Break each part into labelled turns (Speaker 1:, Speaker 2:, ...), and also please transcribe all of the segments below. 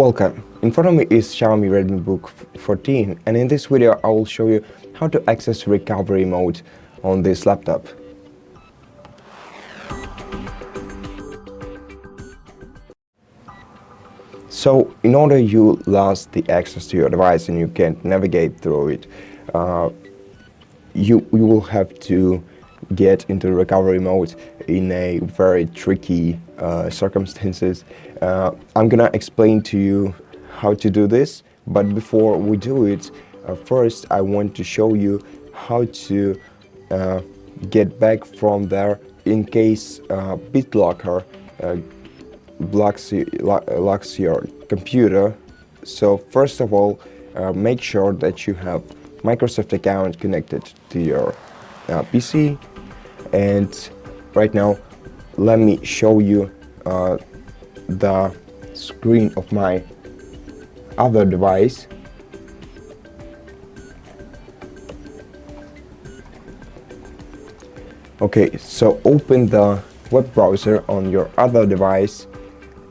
Speaker 1: Welcome. In front of me is Xiaomi RedmiBook 14, and in this video I will show you how to access recovery mode on this laptop. So in order you lost the access to your device and you can't navigate through it, you will have to get into recovery mode in a very tricky circumstances. I'm gonna explain to you how to do this, but before we do it, first I want to show you how to get back from there in case BitLocker locks your computer. So first of all, make sure that you have Microsoft account connected to your PC, and right now let me show you the screen of my other device. Okay, so open the web browser on your other device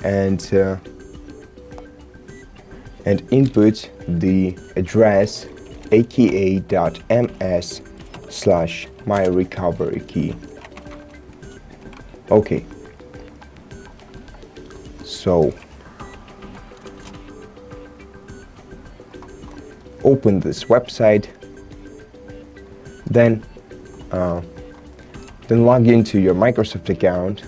Speaker 1: and input the address aka.ms/myrecoverykey. Okay, so open this website, then log into your Microsoft account.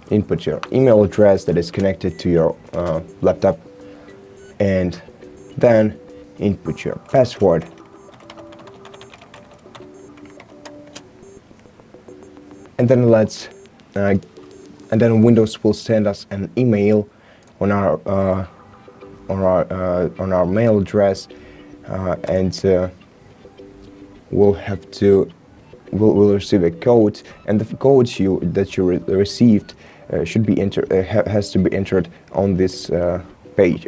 Speaker 1: Input your email address that is connected to your laptop, and then input your password. And then Windows will send us an email on our mail address, and we'll receive a code, and the code that you received should be has to be entered on this page.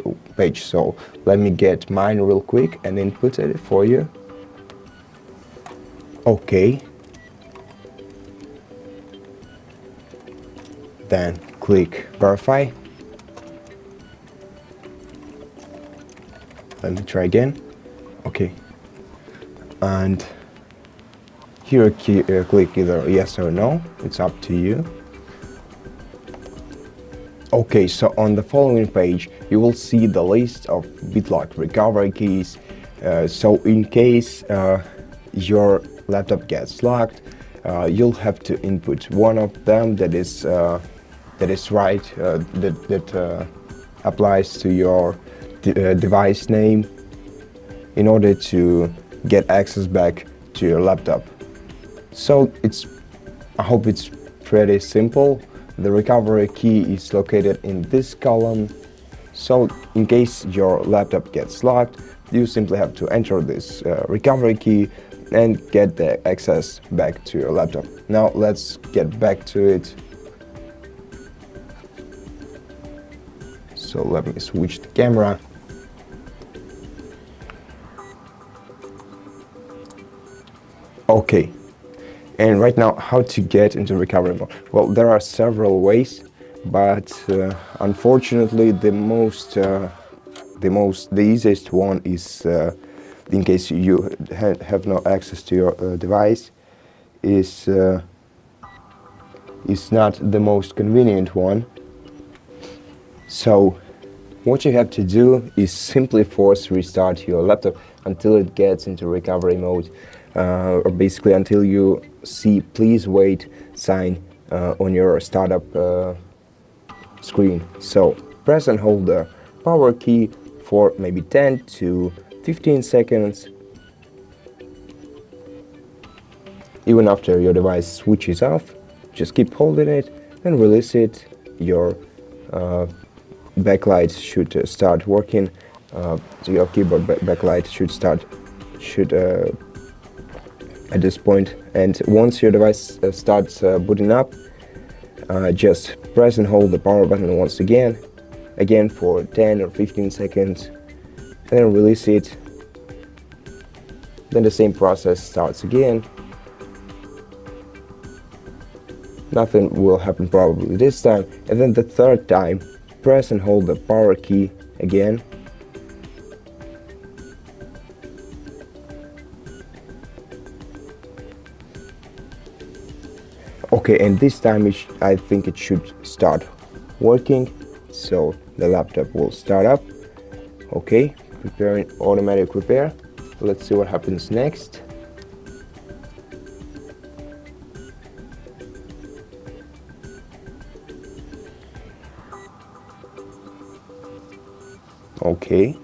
Speaker 1: So let me get mine real quick and input it for you. Okay. Then click verify. Let me try again. Okay. And here click either yes or no. It's up to you. Okay, so on the following page you will see the list of BitLocker recovery keys. So in case your laptop gets locked, you'll have to input one of them that is right, that applies to your device name in order to get access back to your laptop. So I hope it's pretty simple. The recovery key is located in this column. So in case your laptop gets locked, you simply have to enter this recovery key and get the access back to your laptop. Now let's get back to it. So let me switch the camera. Okay, and right now how to get into recovery mode? Well, there are several ways, but unfortunately the easiest one is, in case you have no access to your device, is not the most convenient one. So what you have to do is simply force restart your laptop until it gets into recovery mode, or basically until you see "please wait" sign on your startup screen. So press and hold the power key for maybe 10 to 15 seconds. Even after your device switches off, just keep holding it and release it. Your backlight should start working. So your keyboard backlight should at this point, and once your device starts booting up, just press and hold the power button once again for 10 or 15 seconds, and then release it. Then the same process starts again. nothing will happen probably this time. And then the third time, press and hold the power key again. Okay, and this time I think it should start working, so the laptop will start up. Okay, preparing automatic repair. Let's see what happens next. Okay.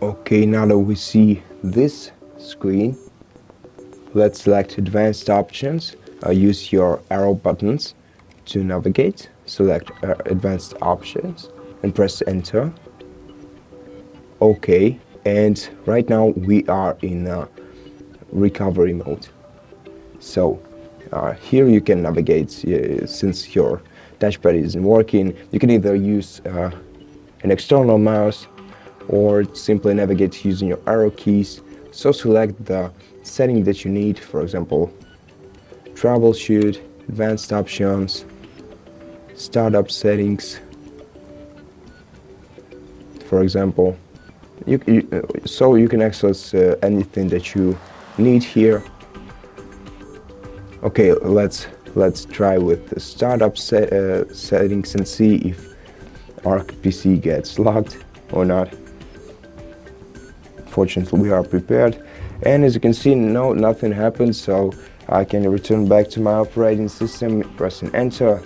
Speaker 1: Okay, now that we see this screen, let's select advanced options. Use your arrow buttons to navigate. Select advanced options and press enter. Okay, and right now we are in recovery mode. So here you can navigate. Since your touchpad isn't working, you can either use an external mouse or simply navigate using your arrow keys. So select the setting that you need, for example, troubleshoot, advanced options, startup settings, for example. So you can access anything that you need here. Okay, let's try with the startup settings and see if our PC gets locked or not. Fortunately, we are prepared, and as you can see, no, nothing happened, so I can return back to my operating system, pressing enter.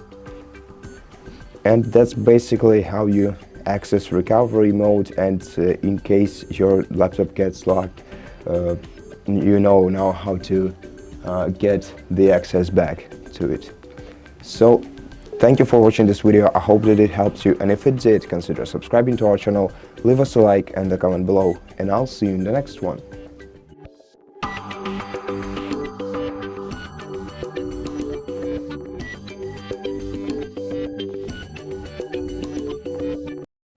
Speaker 1: And that's basically how you access recovery mode, and in case your laptop gets locked, you know now how to get the access back to it. So thank you for watching this video. I hope that it helped you, and if it did, consider subscribing to our channel, leave us a like and a comment below, and I'll see you in the next one.